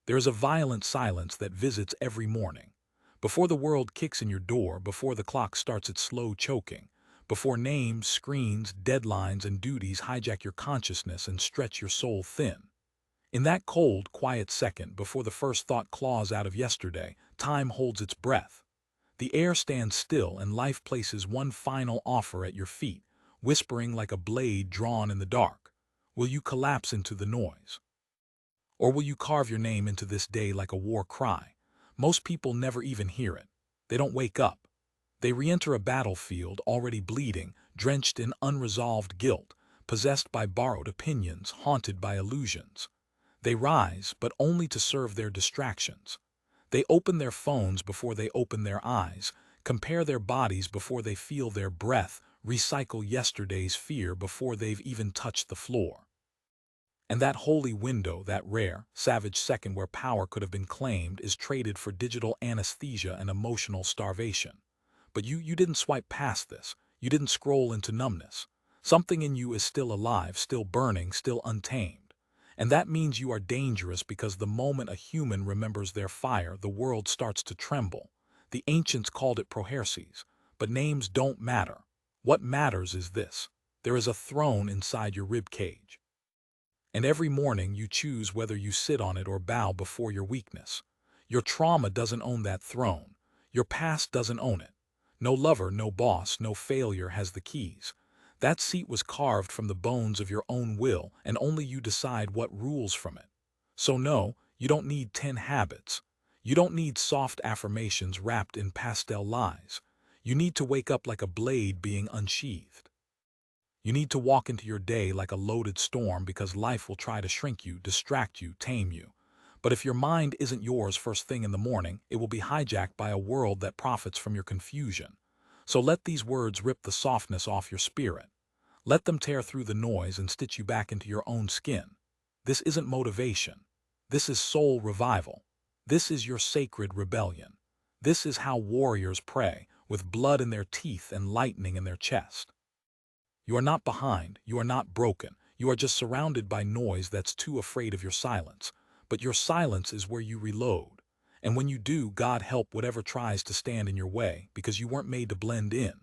There is a violent silence that visits every morning. Before the world kicks in your door, before the clock starts its slow choking, before names, screens, deadlines, and duties hijack your consciousness and stretch your soul thin. In that cold, quiet second, before the first thought claws out of yesterday, time holds its breath. The air stands still and life places one final offer at your feet, whispering like a blade drawn in the dark. Will you collapse into the noise? Or will you carve your name into this day like a war cry? Most people never even hear it. They don't wake up. They re-enter a battlefield already bleeding, drenched in unresolved guilt, possessed by borrowed opinions, haunted by illusions. They rise, but only to serve their distractions. They open their phones before they open their eyes, compare their bodies before they feel their breath, recycle yesterday's fear before they've even touched the floor. And that holy window, that rare, savage second where power could have been claimed, is traded for digital anesthesia and emotional starvation. But you didn't swipe past this. You didn't scroll into numbness. Something in you is still alive, still burning, still untamed. And that means you are dangerous because the moment a human remembers their fire, the world starts to tremble. The ancients called it Prohairesis, but names don't matter. What matters is this: there is a throne inside your rib cage. And every morning you choose whether you sit on it or bow before your weakness. Your trauma doesn't own that throne. Your past doesn't own it. No lover, no boss, no failure has the keys. That seat was carved from the bones of your own will, and only you decide what rules from it. So no, you don't need 10 habits. You don't need soft affirmations wrapped in pastel lies. You need to wake up like a blade being unsheathed. You need to walk into your day like a loaded storm because life will try to shrink you, distract you, tame you. But if your mind isn't yours first thing in the morning, it will be hijacked by a world that profits from your confusion. So let these words rip the softness off your spirit. Let them tear through the noise and stitch you back into your own skin. This isn't motivation. This is soul revival. This is your sacred rebellion. This is how warriors pray, with blood in their teeth and lightning in their chest. You are not behind, you are not broken, you are just surrounded by noise that's too afraid of your silence. But your silence is where you reload. And when you do, God help whatever tries to stand in your way, because you weren't made to blend in.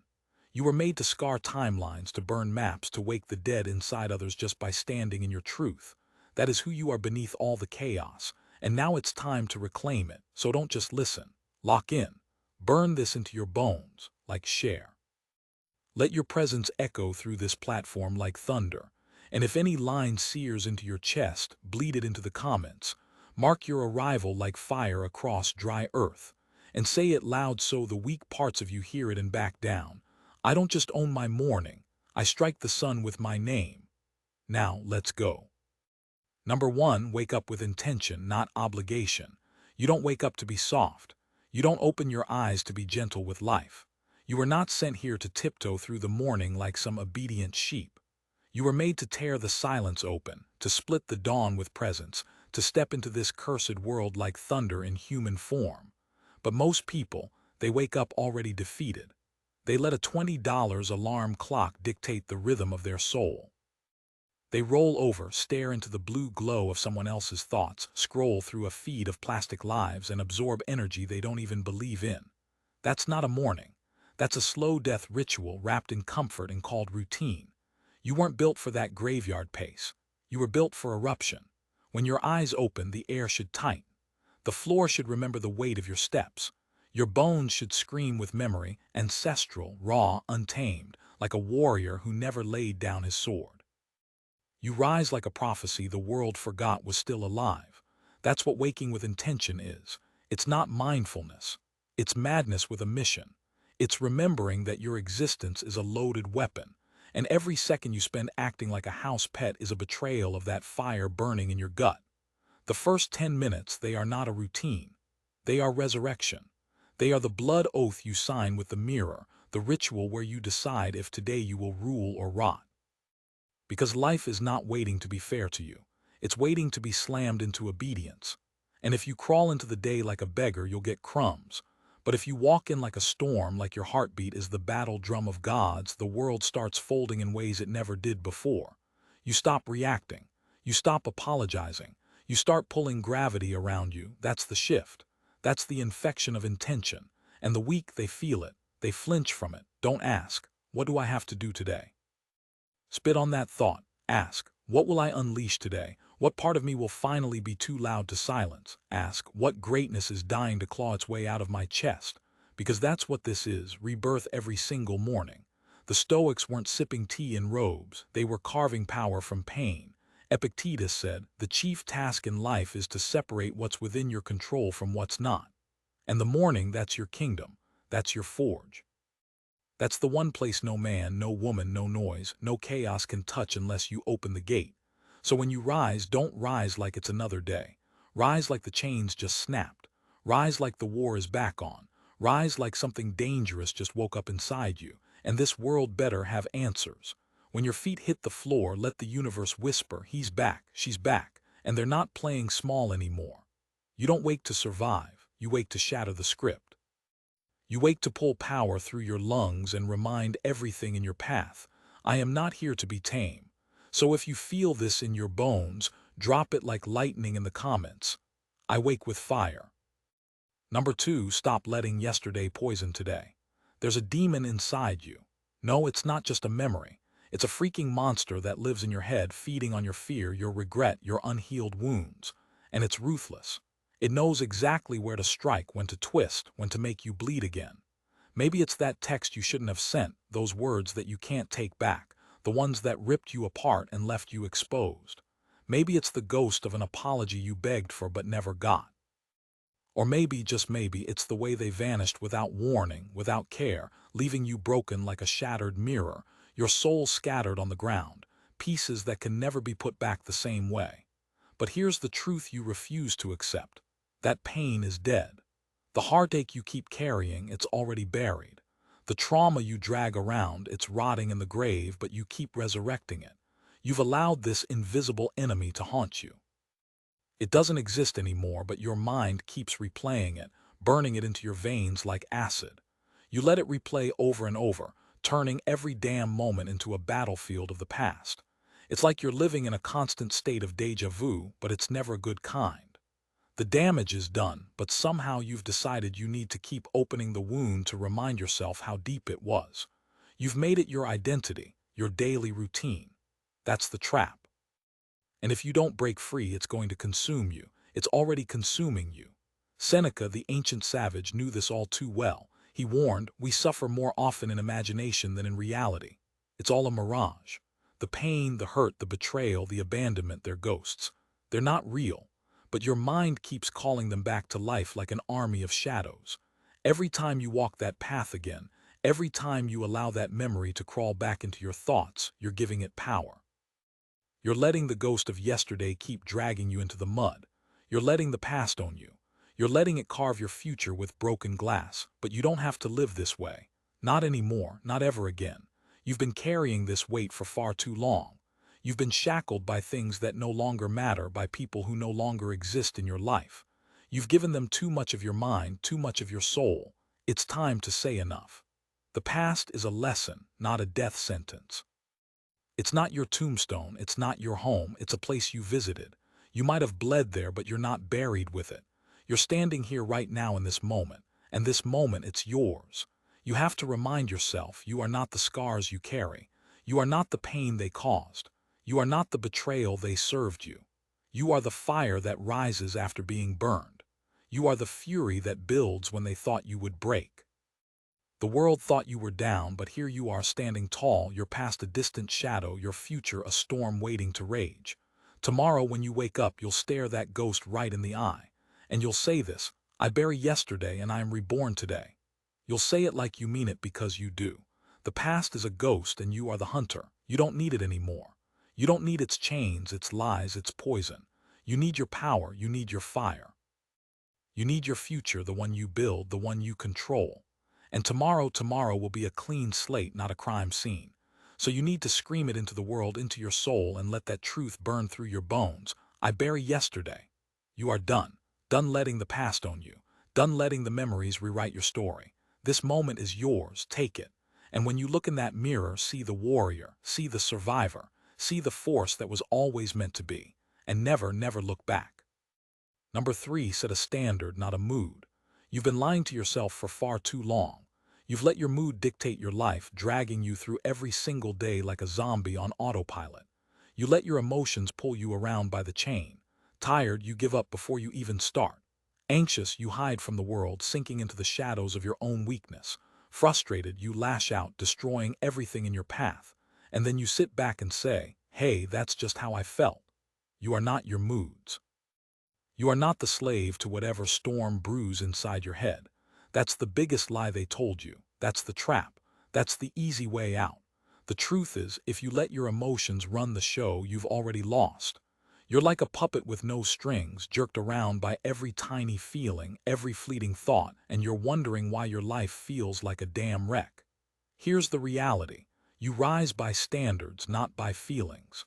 You were made to scar timelines, to burn maps, to wake the dead inside others just by standing in your truth. That is who you are beneath all the chaos. And now it's time to reclaim it. So don't just listen. Lock in. Burn this into your bones, like share. Let your presence echo through this platform like thunder. And if any line sears into your chest, bleed it into the comments. Mark your arrival like fire across dry earth. And say it loud so the weak parts of you hear it and back down. I don't just own my morning. I strike the sun with my name. Now, let's go. Number 1, wake up with intention, not obligation. You don't wake up to be soft. You don't open your eyes to be gentle with life. You were not sent here to tiptoe through the morning like some obedient sheep. You were made to tear the silence open, to split the dawn with presence, to step into this cursed world like thunder in human form. But most people, they wake up already defeated. They let a $20 alarm clock dictate the rhythm of their soul. They roll over, stare into the blue glow of someone else's thoughts, scroll through a feed of plastic lives, and absorb energy they don't even believe in. That's not a morning. That's a slow death ritual wrapped in comfort and called routine. You weren't built for that graveyard pace. You were built for eruption. When your eyes open, the air should tighten. The floor should remember the weight of your steps. Your bones should scream with memory, ancestral, raw, untamed, like a warrior who never laid down his sword. You rise like a prophecy the world forgot was still alive. That's what waking with intention is. It's not mindfulness. It's madness with a mission. It's remembering that your existence is a loaded weapon, and every second you spend acting like a house pet is a betrayal of that fire burning in your gut. The first 10 minutes, they are not a routine. They are resurrection. They are the blood oath you sign with the mirror, the ritual where you decide if today you will rule or rot. Because life is not waiting to be fair to you. It's waiting to be slammed into obedience. And if you crawl into the day like a beggar, you'll get crumbs. But if you walk in like a storm, like your heartbeat is the battle drum of gods, the world starts folding in ways it never did before. You stop reacting. You stop apologizing. You start pulling gravity around you. That's the shift. That's the infection of intention. And the weak, they feel it. They flinch from it. Don't ask, what do I have to do today? Spit on that thought. Ask, what will I unleash today? What part of me will finally be too loud to silence? Ask, what greatness is dying to claw its way out of my chest? Because that's what this is, rebirth every single morning. The Stoics weren't sipping tea in robes, they were carving power from pain. Epictetus said, the chief task in life is to separate what's within your control from what's not. And the morning, that's your kingdom, that's your forge. That's the one place no man, no woman, no noise, no chaos can touch unless you open the gate. So when you rise, don't rise like it's another day. Rise like the chains just snapped. Rise like the war is back on. Rise like something dangerous just woke up inside you, and this world better have answers. When your feet hit the floor, let the universe whisper, he's back, she's back, and they're not playing small anymore. You don't wake to survive, you wake to shatter the script. You wake to pull power through your lungs and remind everything in your path, I am not here to be tame. So if you feel this in your bones, drop it like lightning in the comments. I wake with fire. Number 2, stop letting yesterday poison today. There's a demon inside you. No, it's not just a memory. It's a freaking monster that lives in your head, feeding on your fear, your regret, your unhealed wounds. And it's ruthless. It knows exactly where to strike, when to twist, when to make you bleed again. Maybe it's that text you shouldn't have sent, those words that you can't take back, the ones that ripped you apart and left you exposed. Maybe it's the ghost of an apology you begged for but never got. Or maybe, just maybe, it's the way they vanished without warning, without care, leaving you broken like a shattered mirror, your soul scattered on the ground, pieces that can never be put back the same way. But here's the truth you refuse to accept. That pain is dead. The heartache you keep carrying, it's already buried. The trauma you drag around, it's rotting in the grave, but you keep resurrecting it. You've allowed this invisible enemy to haunt you. It doesn't exist anymore, but your mind keeps replaying it, burning it into your veins like acid. You let it replay over and over, turning every damn moment into a battlefield of the past. It's like you're living in a constant state of déjà vu, but it's never a good kind. The damage is done, but somehow you've decided you need to keep opening the wound to remind yourself how deep it was. You've made it your identity, your daily routine. That's the trap. And if you don't break free, it's going to consume you. It's already consuming you. Seneca, the ancient savage, knew this all too well. He warned, we suffer more often in imagination than in reality. It's all a mirage. The pain, the hurt, the betrayal, the abandonment, they're ghosts. They're not real, but your mind keeps calling them back to life like an army of shadows. Every time you walk that path again, every time you allow that memory to crawl back into your thoughts, you're giving it power. You're letting the ghost of yesterday keep dragging you into the mud. You're letting the past own you. You're letting it carve your future with broken glass, but you don't have to live this way. Not anymore, not ever again. You've been carrying this weight for far too long. You've been shackled by things that no longer matter, by people who no longer exist in your life. You've given them too much of your mind, too much of your soul. It's time to say enough. The past is a lesson, not a death sentence. It's not your tombstone, it's not your home, it's a place you visited. You might have bled there, but you're not buried with it. You're standing here right now in this moment, and this moment, it's yours. You have to remind yourself, you are not the scars you carry. You are not the pain they caused. You are not the betrayal they served you. You are the fire that rises after being burned. You are the fury that builds when they thought you would break. The world thought you were down, but here you are standing tall, your past a distant shadow, your future a storm waiting to rage. Tomorrow when you wake up, you'll stare that ghost right in the eye, and you'll say this, I bury yesterday and I am reborn today. You'll say it like you mean it because you do. The past is a ghost and you are the hunter. You don't need it anymore. You don't need its chains, its lies, its poison. You need your power, you need your fire. You need your future, the one you build, the one you control. And tomorrow will be a clean slate, not a crime scene. So you need to scream it into the world, into your soul, and let that truth burn through your bones. I bury yesterday. You are done. Done letting the past own you. Done letting the memories rewrite your story. This moment is yours. Take it. And when you look in that mirror, see the warrior, see the survivor, see the force that was always meant to be. And never, never look back. Number 3, set a standard, not a mood. You've been lying to yourself for far too long. You've let your mood dictate your life, dragging you through every single day like a zombie on autopilot. You let your emotions pull you around by the chain. Tired, you give up before you even start. Anxious, you hide from the world, sinking into the shadows of your own weakness. Frustrated, you lash out, destroying everything in your path. And then you sit back and say, "Hey, that's just how I felt." You are not your moods. You are not the slave to whatever storm brews inside your head. That's the biggest lie they told you. That's the trap. That's the easy way out. The truth is, if you let your emotions run the show, you've already lost. You're like a puppet with no strings, jerked around by every tiny feeling, every fleeting thought, and you're wondering why your life feels like a damn wreck. Here's the reality. You rise by standards, not by feelings.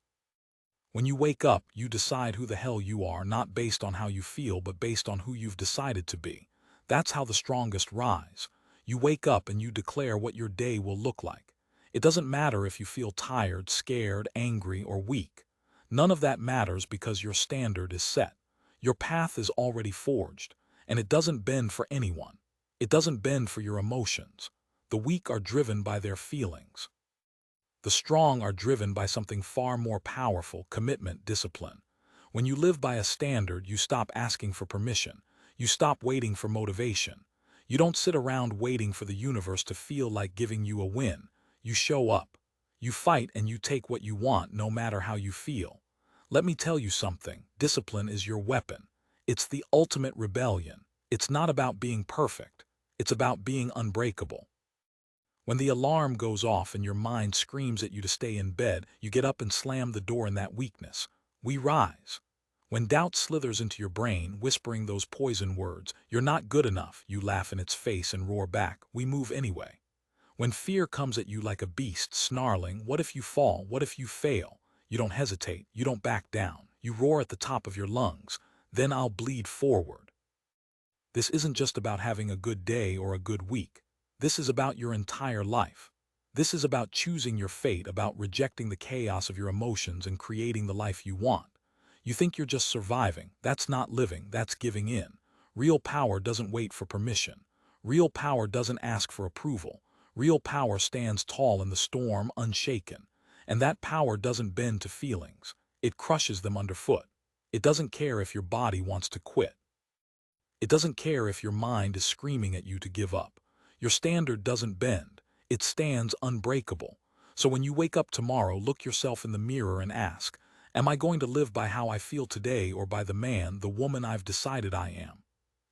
When you wake up, you decide who the hell you are, not based on how you feel, but based on who you've decided to be. That's how the strongest rise. You wake up and you declare what your day will look like. It doesn't matter if you feel tired, scared, angry, or weak. None of that matters because your standard is set. Your path is already forged, and it doesn't bend for anyone. It doesn't bend for your emotions. The weak are driven by their feelings. The strong are driven by something far more powerful: commitment, discipline. When you live by a standard, you stop asking for permission. You stop waiting for motivation. You don't sit around waiting for the universe to feel like giving you a win. You show up. You fight and you take what you want, no matter how you feel. Let me tell you something. Discipline is your weapon. It's the ultimate rebellion. It's not about being perfect. It's about being unbreakable. When the alarm goes off and your mind screams at you to stay in bed, you get up and slam the door in that weakness. We rise. When doubt slithers into your brain, whispering those poison words, "You're not good enough," you laugh in its face and roar back. We move anyway. When fear comes at you like a beast, snarling, "What if you fall? What if you fail?" You don't hesitate. You don't back down. You roar at the top of your lungs. "Then I'll bleed forward." This isn't just about having a good day or a good week. This is about your entire life. This is about choosing your fate, about rejecting the chaos of your emotions and creating the life you want. You think you're just surviving. That's not living. That's giving in. Real power doesn't wait for permission. Real power doesn't ask for approval. Real power stands tall in the storm, unshaken. And that power doesn't bend to feelings. It crushes them underfoot. It doesn't care if your body wants to quit. It doesn't care if your mind is screaming at you to give up. Your standard doesn't bend. It stands unbreakable. So when you wake up tomorrow, look yourself in the mirror and ask, am I going to live by how I feel today or by the man, the woman I've decided I am?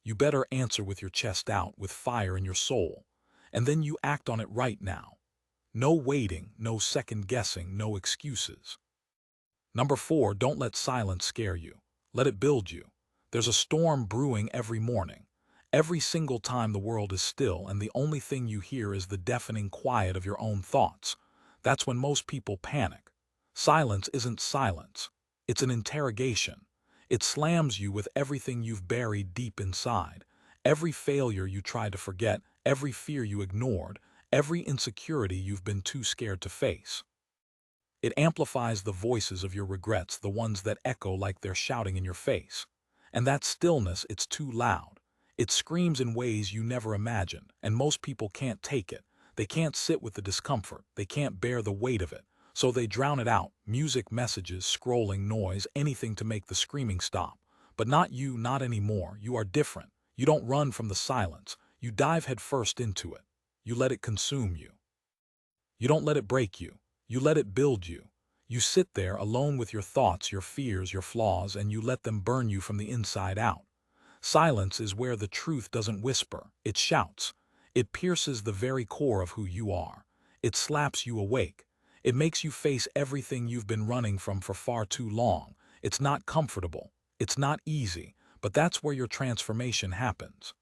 You better answer with your chest out, with fire in your soul. And then you act on it right now. No waiting, no second guessing, no excuses. Number 4, don't let silence scare you. Let it build you. There's a storm brewing every morning. Every single time the world is still and the only thing you hear is the deafening quiet of your own thoughts. That's when most people panic. Silence isn't silence. It's an interrogation. It slams you with everything you've buried deep inside. Every failure you tried to forget, every fear you ignored, every insecurity you've been too scared to face. It amplifies the voices of your regrets, the ones that echo like they're shouting in your face. And that stillness, it's too loud. It screams in ways you never imagined, and most people can't take it. They can't sit with the discomfort. They can't bear the weight of it. So they drown it out. Music, messages, scrolling, noise, anything to make the screaming stop. But not you, not anymore. You are different. You don't run from the silence. You dive headfirst into it. You let it consume you. You don't let it break you. You let it build you. You sit there alone with your thoughts, your fears, your flaws, and you let them burn you from the inside out. Silence is where the truth doesn't whisper, it shouts. It pierces the very core of who you are. It slaps you awake. It makes you face everything you've been running from for far too long. It's not comfortable. It's not easy, but that's where your transformation happens.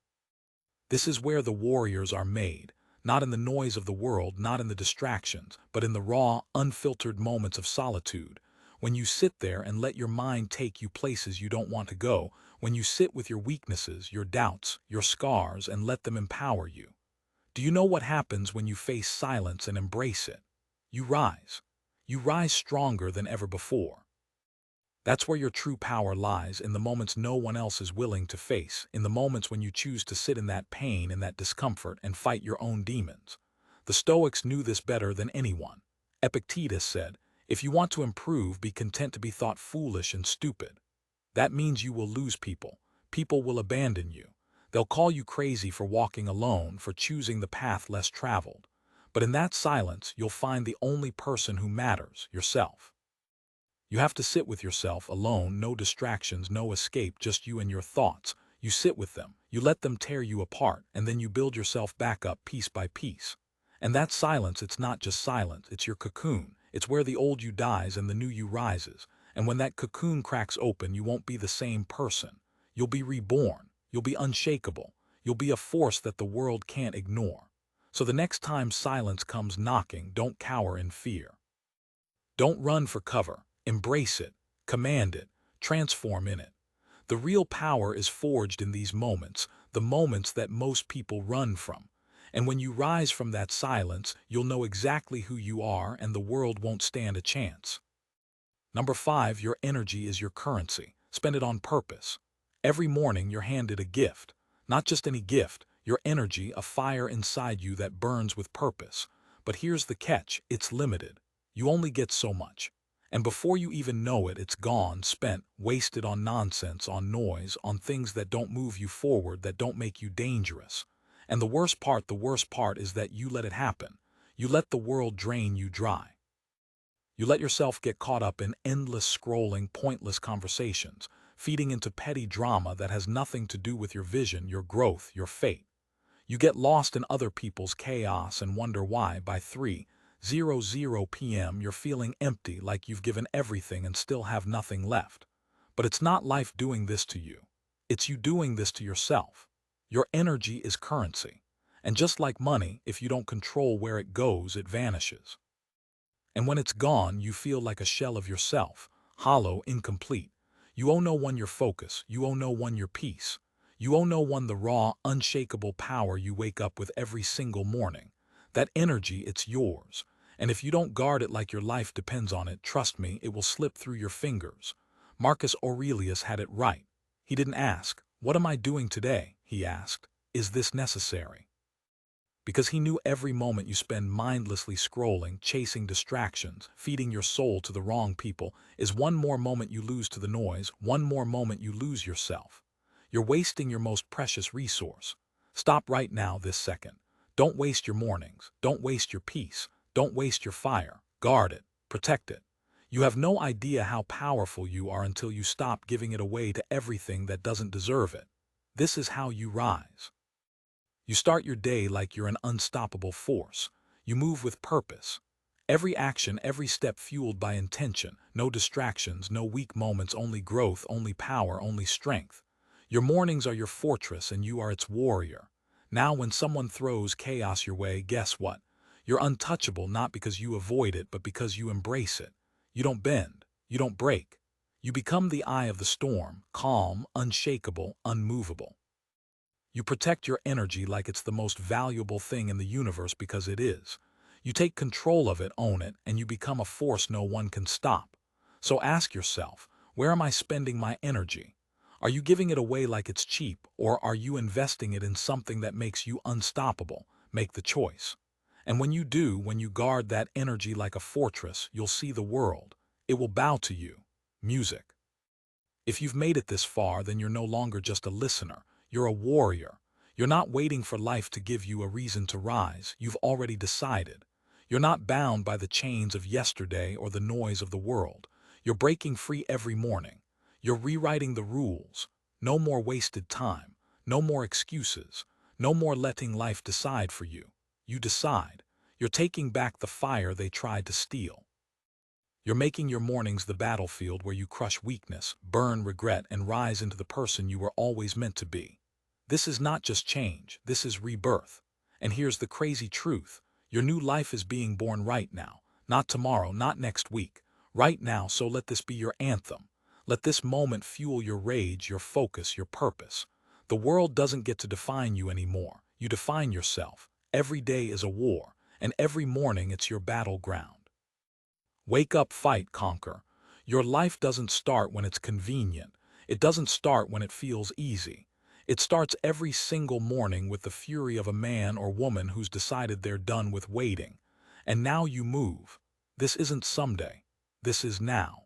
This is where the warriors are made, not in the noise of the world, not in the distractions, but in the raw, unfiltered moments of solitude. When you sit there and let your mind take you places you don't want to go, when you sit with your weaknesses, your doubts, your scars, and let them empower you. Do you know what happens when you face silence and embrace it? You rise. You rise stronger than ever before. That's where your true power lies, in the moments no one else is willing to face, in the moments when you choose to sit in that pain and that discomfort and fight your own demons. The Stoics knew this better than anyone. Epictetus said, "If you want to improve, be content to be thought foolish and stupid." That means you will lose people. People will abandon you. They'll call you crazy for walking alone, for choosing the path less traveled. But in that silence, you'll find the only person who matters, yourself. You have to sit with yourself alone, no distractions, no escape, just you and your thoughts. You sit with them, you let them tear you apart, and then you build yourself back up piece by piece. And that silence, it's not just silence, it's your cocoon. It's where the old you dies and the new you rises. And when that cocoon cracks open, you won't be the same person. You'll be reborn. You'll be unshakable. You'll be a force that the world can't ignore. So the next time silence comes knocking, don't cower in fear. Don't run for cover. Embrace it, command it, transform in it. The real power is forged in these moments, the moments that most people run from. And when you rise from that silence, you'll know exactly who you are and the world won't stand a chance. Number 5, your energy is your currency. Spend it on purpose. Every morning you're handed a gift. Not just any gift, your energy, a fire inside you that burns with purpose. But here's the catch, it's limited. You only get so much. And before you even know it, it's gone, spent, wasted on nonsense, on noise, on things that don't move you forward, that don't make you dangerous. And the worst part is that you let it happen. You let the world drain you dry. You let yourself get caught up in endless scrolling, pointless conversations, feeding into petty drama that has nothing to do with your vision, your growth, your fate. You get lost in other people's chaos and wonder why by 3:00 p.m. you're feeling empty, like you've given everything and still have nothing left. But it's not life doing this to you. It's you doing this to yourself. Your energy is currency. And just like money, if you don't control where it goes, it vanishes. And when it's gone, you feel like a shell of yourself, hollow, incomplete. You owe no one your focus. You owe no one your peace. You owe no one the raw, unshakable power you wake up with every single morning. That energy, it's yours. And if you don't guard it like your life depends on it, trust me, it will slip through your fingers. Marcus Aurelius had it right. He didn't ask, "What am I doing today?" He asked, "Is this necessary?" Because he knew every moment you spend mindlessly scrolling, chasing distractions, feeding your soul to the wrong people, is one more moment you lose to the noise, one more moment you lose yourself. You're wasting your most precious resource. Stop right now, this second. Don't waste your mornings. Don't waste your peace. Don't waste your fire. Guard it. Protect it. You have no idea how powerful you are until you stop giving it away to everything that doesn't deserve it. This is how you rise. You start your day like you're an unstoppable force. You move with purpose. Every action, every step fueled by intention. No distractions, no weak moments, only growth, only power, only strength. Your mornings are your fortress and you are its warrior. Now when someone throws chaos your way, guess what? You're untouchable, not because you avoid it, but because you embrace it. You don't bend. You don't break. You become the eye of the storm, calm, unshakable, unmovable. You protect your energy like it's the most valuable thing in the universe, because it is. You take control of it, own it, and you become a force no one can stop. So ask yourself, where am I spending my energy? Are you giving it away like it's cheap, or are you investing it in something that makes you unstoppable? Make the choice. And when you do, when you guard that energy like a fortress, you'll see the world. It will bow to you. Music. If you've made it this far, then you're no longer just a listener. You're a warrior. You're not waiting for life to give you a reason to rise. You've already decided. You're not bound by the chains of yesterday or the noise of the world. You're breaking free every morning. You're rewriting the rules. No more wasted time. No more excuses. No more letting life decide for you. You decide. You're taking back the fire they tried to steal. You're making your mornings the battlefield where you crush weakness, burn regret, and rise into the person you were always meant to be. This is not just change, this is rebirth. And here's the crazy truth. Your new life is being born right now. Not tomorrow, not next week. Right now, so let this be your anthem. Let this moment fuel your rage, your focus, your purpose. The world doesn't get to define you anymore. You define yourself. Every day is a war, and every morning it's your battleground. Wake up, fight, conquer. Your life doesn't start when it's convenient. It doesn't start when it feels easy. It starts every single morning with the fury of a man or woman who's decided they're done with waiting. And now you move. This isn't someday. This is now.